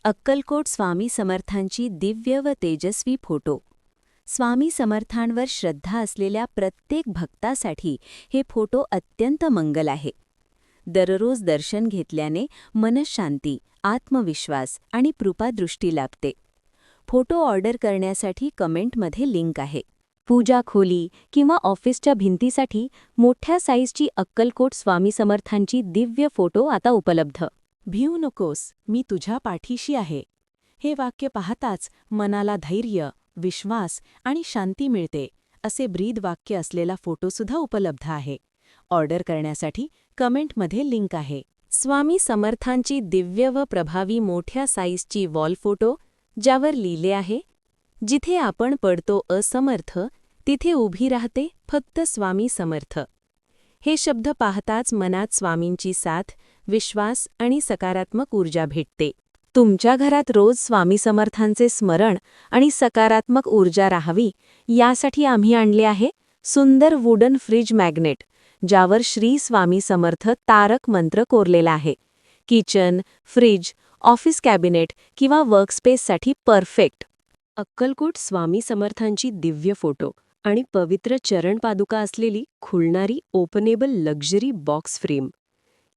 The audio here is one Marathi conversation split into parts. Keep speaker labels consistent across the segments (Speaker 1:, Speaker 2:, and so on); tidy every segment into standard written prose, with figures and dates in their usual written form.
Speaker 1: अक्कलकोट स्वामी समर्थांची दिव्य व तेजस्वी फोटो. स्वामी समर्थांवर श्रद्धा असलेल्या प्रत्येक भक्तासाठी हे फोटो अत्यंत मंगल आहे. दररोज दर्शन घेतल्याने मनःशांती, आत्मविश्वास आणि कृपादृष्टी लाभते. फोटो ऑर्डर करण्यासाठी कमेंटमध्ये लिंक आहे. पूजा खोली किंवा ऑफिसच्या भिंतीसाठी मोठ्या साईजची अक्कलकोट स्वामी समर्थांची दिव्य फोटो आता उपलब्ध.
Speaker 2: भिऊ नकोस, मी तुझ्या पाठीशी आहे. हे वाक्य पाहताच मनाला धैर्य, विश्वास आणि शांती मिळते. असे ब्रीद वाक्य असलेला फोटोसुद्धा उपलब्ध आहे. ऑर्डर करण्यासाठी कमेंटमध्ये लिंक आहे.
Speaker 1: स्वामी समर्थांची दिव्य व प्रभावी मोठ्या साईजची वॉल फोटो, ज्यावर लिहिले आहे, जिथे आपण पडतो असमर्थ, तिथे उभी राहते फक्त स्वामी समर्थ. हे शब्द पाहताच मनात स्वामींची साथ, विश्वास आणि सकारात्मक ऊर्जा भेटते. तुमच्या घरात रोज स्वामी समर्थांचे स्मरण आणि सकारात्मक ऊर्जा राहावी यासाठी आम्ही आणले आहे सुंदर वुडन फ्रीज मॅग्नेट, ज्यावर श्री स्वामी समर्थ तारक मंत्र कोरलेला आहे. किचन, फ्रीज, ऑफिस कॅबिनेट किंवा वर्कस्पेससाठी परफेक्ट. अक्कलकोट स्वामी समर्थांची दिव्य फोटो आणि पवित्र चरणपादुका असलेली खुलणारी ओपनेबल लक्झरी बॉक्स फ्रेम.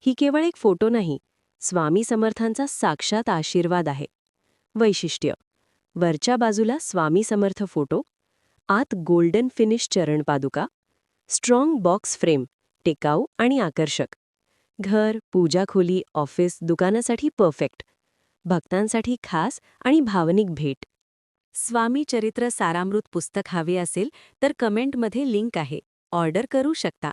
Speaker 1: ही केवळ एक फोटो नाही, स्वामी समर्थांचा साक्षात आशीर्वाद आहे. वैशिष्ट्य: वरच्या बाजूला स्वामी समर्थ फोटो, आत गोल्डन फिनिश चरणपादुका, स्ट्रॉंग बॉक्स फ्रेम, टिकाऊ आणि आकर्षक. घर, पूजा खोली, ऑफिस, दुकानासाठी परफेक्ट. भक्तांसाठी खास आणि भावनिक भेट. स्वामी चरित्र सारामृत पुस्तक हवे असेल तर कमेंटमध्ये लिंक आहे. ऑर्डर करू शकता.